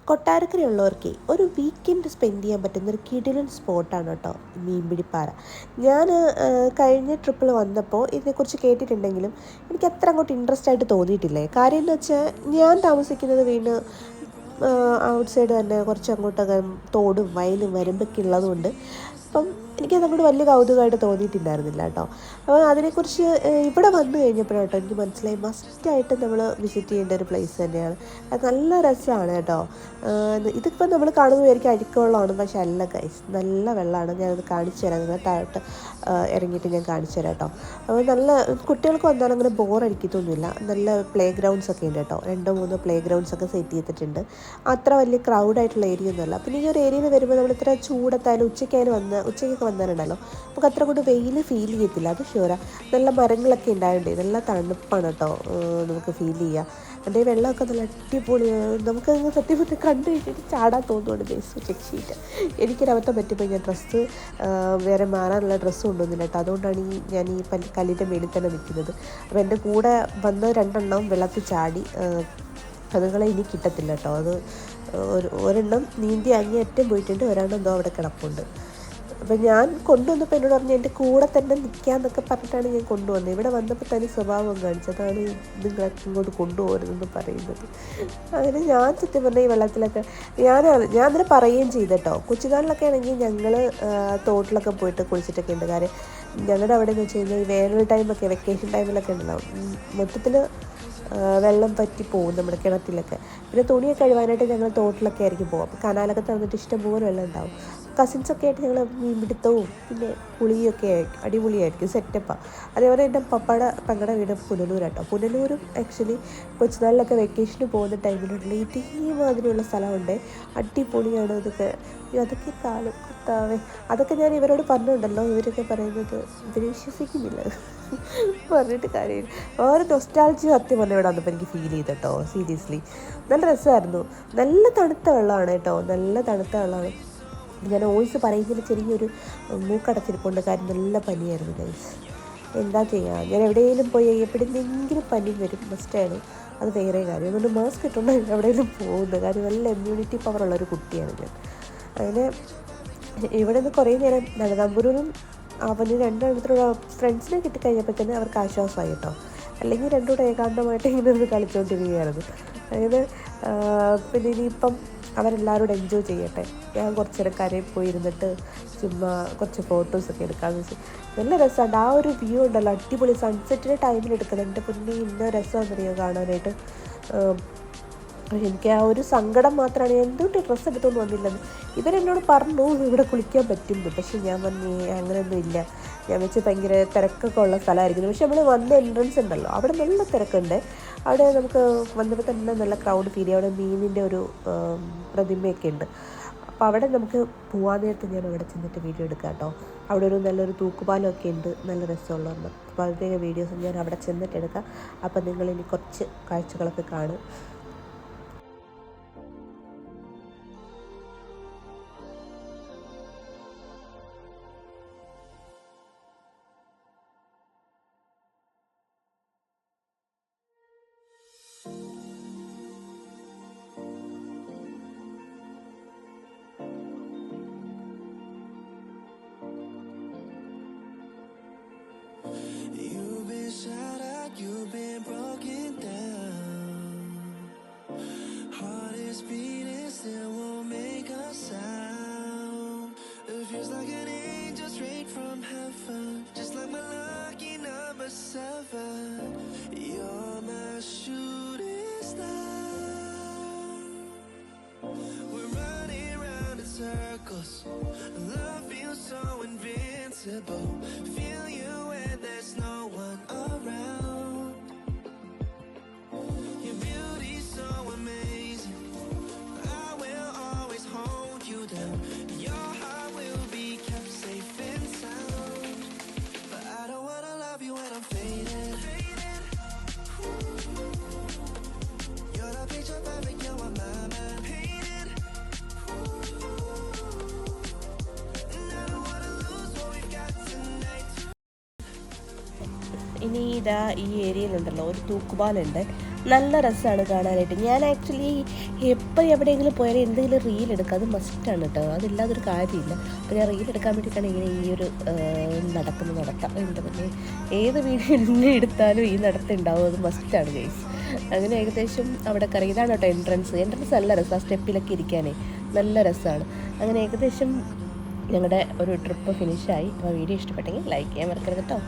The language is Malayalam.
കൊട്ടാരക്കരയുള്ളവർക്ക് ഒരു വീക്കെൻഡ് സ്പെൻഡ് ചെയ്യാൻ പറ്റുന്നൊരു കിടിലൻ സ്പോട്ടാണ് കേട്ടോ മീൻപിടിപ്പാറ. ഞാൻ കഴിഞ്ഞ ട്രിപ്പിൽ വന്നപ്പോൾ ഇതിനെക്കുറിച്ച് കേട്ടിട്ടുണ്ടെങ്കിലും എനിക്ക് അത്ര അങ്ങോട്ട് ഇൻട്രസ്റ്റ് ആയിട്ട് തോന്നിയിട്ടില്ലേ. കാര്യം എന്ന് വെച്ചാൽ ഞാൻ താമസിക്കുന്നത് വീട് ഔട്ട് സൈഡ് തന്നെ കുറച്ച് അങ്ങോട്ടൊക്കെ തോടും വയലും വരമ്പൊക്കെ ഉള്ളതുകൊണ്ട് അപ്പം എനിക്കത് അങ്ങോട്ട് വലിയ കൗതുകമായിട്ട് തോന്നിയിട്ടുണ്ടായിരുന്നില്ല കേട്ടോ. അപ്പോൾ അതിനെക്കുറിച്ച് ഇവിടെ വന്നു കഴിഞ്ഞപ്പോഴാണ് കേട്ടോ എനിക്ക് മനസ്സിലായി മസ്റ്റായിട്ട് നമ്മൾ വിസിറ്റ് ചെയ്യേണ്ട ഒരു പ്ലേസ് തന്നെയാണ്. അത് നല്ല രസമാണ് കേട്ടോ. ഇതിപ്പോൾ നമ്മൾ കാണുമ്പോൾ വിചാരിക്കും അഴുക്കുവെള്ളമാണ്, പക്ഷെ അല്ല ഗൈസ്, നല്ല വെള്ളമാണ്. ഞാനത് കാണിച്ചു തരാം, നിങ്ങൾ താഴോട്ട് ഇറങ്ങിയിട്ട് ഞാൻ കാണിച്ചു തരാം കേട്ടോ. അപ്പോൾ നല്ല കുട്ടികൾക്ക് വന്നാലും അങ്ങനെ ബോറടിക്കത്തൊന്നുമില്ല. നല്ല പ്ലേ ഗ്രൗണ്ട്സ് ഒക്കെ ഉണ്ട് കേട്ടോ. 2-3 പ്ലേ ഗ്രൗണ്ട്സ് ഒക്കെ സെറ്റ് ചെയ്തിട്ടുണ്ട്. അത്ര വലിയ ക്രൗഡായിട്ടുള്ള ഏരിയ ഒന്നുമല്ല. പിന്നെ ഈ ഒരു ഏരിയയിൽ വരുമ്പോൾ നമ്മൾ ഇത്ര ചൂടത്തായാലും ഉച്ചയ്ക്കൊക്കെ വന്നാലുണ്ടല്ലോ നമുക്ക് അത്ര കൊണ്ട് വെയിൽ ഫീൽ ചെയ്യത്തില്ല, അത് ഷുവറാ. നല്ല മരങ്ങളൊക്കെ ഉണ്ടായതുകൊണ്ട് നല്ല തണുപ്പാണ് കേട്ടോ നമുക്ക് ഫീൽ ചെയ്യുക. എൻ്റെ വെള്ളമൊക്കെ നല്ല അടിപൊളിയാണ്. നമുക്കത് സത്യം പറഞ്ഞാൽ കണ്ടു കഴിഞ്ഞിട്ട് ചാടാൻ തോന്നുന്നുണ്ട് ബേസ് ചെക്ക് ചെയ്തിട്ട്. എനിക്കൊരബദ്ധം പറ്റിയപ്പോൾ ഞാൻ ഡ്രസ്സ് വേറെ മാറാനുള്ള ഡ്രസ്സ് കൊണ്ടുവന്നില്ല കേട്ടോ. അതുകൊണ്ടാണ് ഞാൻ ഈ കല്ലിൻ്റെ മേളിൽ തന്നെ നിൽക്കുന്നത്. അപ്പോൾ എൻ്റെ കൂടെ വന്ന 2 വെള്ളത്തിൽ ചാടി. അതുങ്ങളെ ഇനി കിട്ടത്തില്ല കേട്ടോ. അത് ഒരെണ്ണം നീന്തി അങ്ങേയറ്റം പോയിട്ടുണ്ട്, ഒരെണ്ണം എന്തോ അവിടെ കിടപ്പുണ്ട്. അപ്പം ഞാൻ കൊണ്ടുവന്നപ്പോൾ എന്നോട് പറഞ്ഞ് എൻ്റെ കൂടെ തന്നെ നിൽക്കാമെന്നൊക്കെ പറഞ്ഞിട്ടാണ് ഞാൻ കൊണ്ടുവന്നത്. ഇവിടെ വന്നപ്പോൾ തന്നെ സ്വഭാവം കാണിച്ചതാണ് നിങ്ങളെ ഇങ്ങോട്ട് കൊണ്ടുപോകരുതെന്ന് പറയുന്നത്. അങ്ങനെ ഞാൻ സത്യം പറഞ്ഞാൽ ഈ വെള്ളത്തിലൊക്കെ ഞാൻ അതിനെ പറയുകയും ചെയ്തു കേട്ടോ. കൊച്ചുനാളിലൊക്കെ ആണെങ്കിൽ ഞങ്ങൾ തോട്ടിലൊക്കെ പോയിട്ട് കുളിച്ചിട്ടൊക്കെ ഉണ്ട്. കാര്യം ഞങ്ങളുടെ അവിടെ എന്ന് വെച്ച് കഴിഞ്ഞാൽ ഈ വേനൽ ടൈമൊക്കെ വെക്കേഷൻ ടൈമിലൊക്കെ ഉണ്ടാവും, മൊത്തത്തിൽ വെള്ളം പറ്റി പോകും നമ്മുടെ കിണറ്റിലൊക്കെ. പിന്നെ തുണിയൊക്കെ കഴുകാനായിട്ട് ഞങ്ങൾ തോട്ടിലൊക്കെ ആയിരിക്കും പോകും. അപ്പോൾ കനാലൊക്കെ തുറന്നിട്ട് ഇഷ്ടംപോലെ വെള്ളം ഉണ്ടാവും. കസിൻസൊക്കെ ആയിട്ട് ഞങ്ങൾ മീൻപിടുത്തവും പിന്നെ കുളിയൊക്കെ ആയിരിക്കും, അടിപൊളിയായിരിക്കും, സെറ്റപ്പാണ്. അതേപോലെ എൻ്റെ പെങ്ങളുടെ വീട് പുനലൂരാട്ടോ. പുനലൂരും ആക്ച്വലി കൊച്ചുനാളിലൊക്കെ വെക്കേഷന് പോകുന്ന ടൈമിലുള്ള ഇതേമാതിരിയുള്ള സ്ഥലമുണ്ട്, അടിപൊളിയാണ് അതൊക്കെ. അതൊക്കെ കാലം കുത്താവേ, അതൊക്കെ ഞാൻ ഇവരോട് പറഞ്ഞിട്ടുണ്ടല്ലോ. ഇവരൊക്കെ പറയുന്നത് ഇവർ വിശ്വസിക്കുന്നില്ല പറഞ്ഞിട്ട് കാര്യമില്ല. ഓരോ നൊസ്റ്റാൾജി സത്യം പറഞ്ഞാൽ ഇവിടെ വന്നപ്പോൾ എനിക്ക് ഫീൽ ചെയ്തു കേട്ടോ. സീരിയസ്ലി നല്ല രസമായിരുന്നു. നല്ല തണുത്ത വെള്ളമാണ് കേട്ടോ, നല്ല തണുത്ത വെള്ളമാണ്. ഞാൻ വോയിസ് പറയുന്നതിൽ ചെറിയൊരു മൂക്കടച്ചിരിപ്പുണ്ട്, കാര്യം നല്ല പനിയായിരുന്നു ഗൈസ്. എന്താ ചെയ്യുക, ഞാൻ എവിടെയെങ്കിലും പോയി എപ്പോഴെങ്കിലും പനി വരും, മസ്റ്റാണ്. അത് വേറെ കാര്യം. അതുകൊണ്ട് മാസ്ക് ഇട്ടുകൊണ്ട് എവിടെയെങ്കിലും പോകുന്നത്, കാര്യം നല്ല ഇമ്മ്യൂണിറ്റി പവറുള്ളൊരു കുട്ടിയാണ് ഞാൻ. അങ്ങനെ ഇവിടെ നിന്ന് കുറേ നേരം നമ്പൂരിനും അവന് 2 ഫ്രണ്ട്സിനെ കിട്ടിക്കഴിഞ്ഞപ്പോൾ തന്നെ അവർക്ക് ആശ്വാസമായി കേട്ടോ. അല്ലെങ്കിൽ 2 കൂടെ ഏകാന്തമായിട്ട് ഇങ്ങനെ ഒന്ന് കളിച്ചുകൊണ്ടിരിക്കുകയായിരുന്നു. അങ്ങനെ പിന്നെ ഇനിയിപ്പം അവരെല്ലാവരോടും എൻജോയ് ചെയ്യട്ടെ. ഞാൻ കുറച്ച് നേരം കരയിൽ പോയിരുന്നിട്ട് ചുമ്മാ കുറച്ച് ഫോട്ടോസൊക്കെ എടുക്കാമെന്ന് വെച്ച്. നല്ല രസമുണ്ട് ആ ഒരു വ്യൂ ഉണ്ടല്ലോ, അടിപൊളി സൺസെറ്റിൻ്റെ ടൈമിൽ എടുക്കണം. എൻ്റെ പൊന്നി ഇന്ന രസമാണെന്നറിയോ കാണാനായിട്ട്. എനിക്ക് ആ ഒരു സങ്കടം മാത്രമാണ് എന്തുകൊണ്ട് ഡ്രസ്സ് എടുത്തൊന്നും വന്നില്ലെന്ന്. ഇവരെന്നോട് പറഞ്ഞു ഇവിടെ കുളിക്കാൻ പറ്റുന്നു, പക്ഷെ ഞാൻ പറഞ്ഞു അങ്ങനെയൊന്നും ഇല്ല. ഞാൻ വെച്ച് ഭയങ്കര തിരക്കൊക്കെ ഉള്ള സ്ഥലമായിരിക്കുന്നു. പക്ഷെ നമ്മൾ വന്ന എൻട്രൻസ് ഉണ്ടല്ലോ അവിടെ നല്ല തിരക്കുണ്ട്. അവിടെ നമുക്ക് വന്നപ്പോൾ തന്നെ നല്ല ക്രൗഡ് ഫീൽ ചെയ്യും. അവിടെ മീനിൻ്റെ ഒരു പ്രതിമയൊക്കെ ഉണ്ട്. അപ്പോൾ അവിടെ നമുക്ക് പോകാൻ നേരത്ത് ഞാൻ അവിടെ ചെന്നിട്ട് വീഡിയോ എടുക്കാം കേട്ടോ. അവിടെ ഒരു നല്ലൊരു തൂക്കുപാലമൊക്കെ ഉണ്ട്, നല്ല രസമുള്ളതാണ്. അപ്പോൾ അതിൻ്റെ വീഡിയോസ് ഞാൻ അവിടെ ചെന്നിട്ട് എടുക്കാം. അപ്പോൾ നിങ്ങളിനി കുറച്ച് കാഴ്ചകളൊക്കെ കാണും. You've been broken down. Heart is beating, still won't make a sound. It feels like an angel straight from heaven, just like my lucky number 7. You're my shooting star. We're running round in circles. Love feels so invincible. Feel you when there's no one around. Your beauty's so amazing. I will always hold you down. Your heart will be kept safe and sound. But I don't wanna love you when I'm faded. You're the picture perfect, you're on my mind. Painted. And I don't wanna lose what we've got tonight. ഇനി ഇതാ ഈ ഏരിയയിലുണ്ടല്ലോ ഒരു തൂക്കുപാലുണ്ട്. നല്ല രസമാണ് കാണാനായിട്ട്. ഞാൻ ആക്ച്വലി എപ്പോൾ എവിടെയെങ്കിലും പോയാലും എന്തെങ്കിലും റീൽ എടുക്കുക, അത് മസ്റ്റാണ് കേട്ടോ. അതില്ലാതൊരു കാര്യമില്ല. അപ്പോൾ ഞാൻ റീൽ എടുക്കാൻ വേണ്ടിയിട്ടാണ് ഇങ്ങനെ ഈ ഒരു നടത്തം എന്താ പറയുക, ഏത് വീഡിയോ എടുത്താലും ഈ നടത്തുണ്ടാവും, അത് മസ്റ്റാണ് ഗൈസ്. അങ്ങനെ ഏകദേശം അവിടെ കയറി. ഇതാണ് കേട്ടോ എൻട്രൻസ് നല്ല രസമാണ്, ആ സ്റ്റെപ്പിലൊക്കെ ഇരിക്കാനേ നല്ല രസമാണ്. അങ്ങനെ ഏകദേശം ഞങ്ങളുടെ ഒരു ട്രിപ്പ് ഫിനിഷായി. അപ്പോൾ വീഡിയോ ഇഷ്ടപ്പെട്ടെങ്കിൽ ലൈക്ക് ചെയ്യാൻ മറക്കരുത് കേട്ടോ.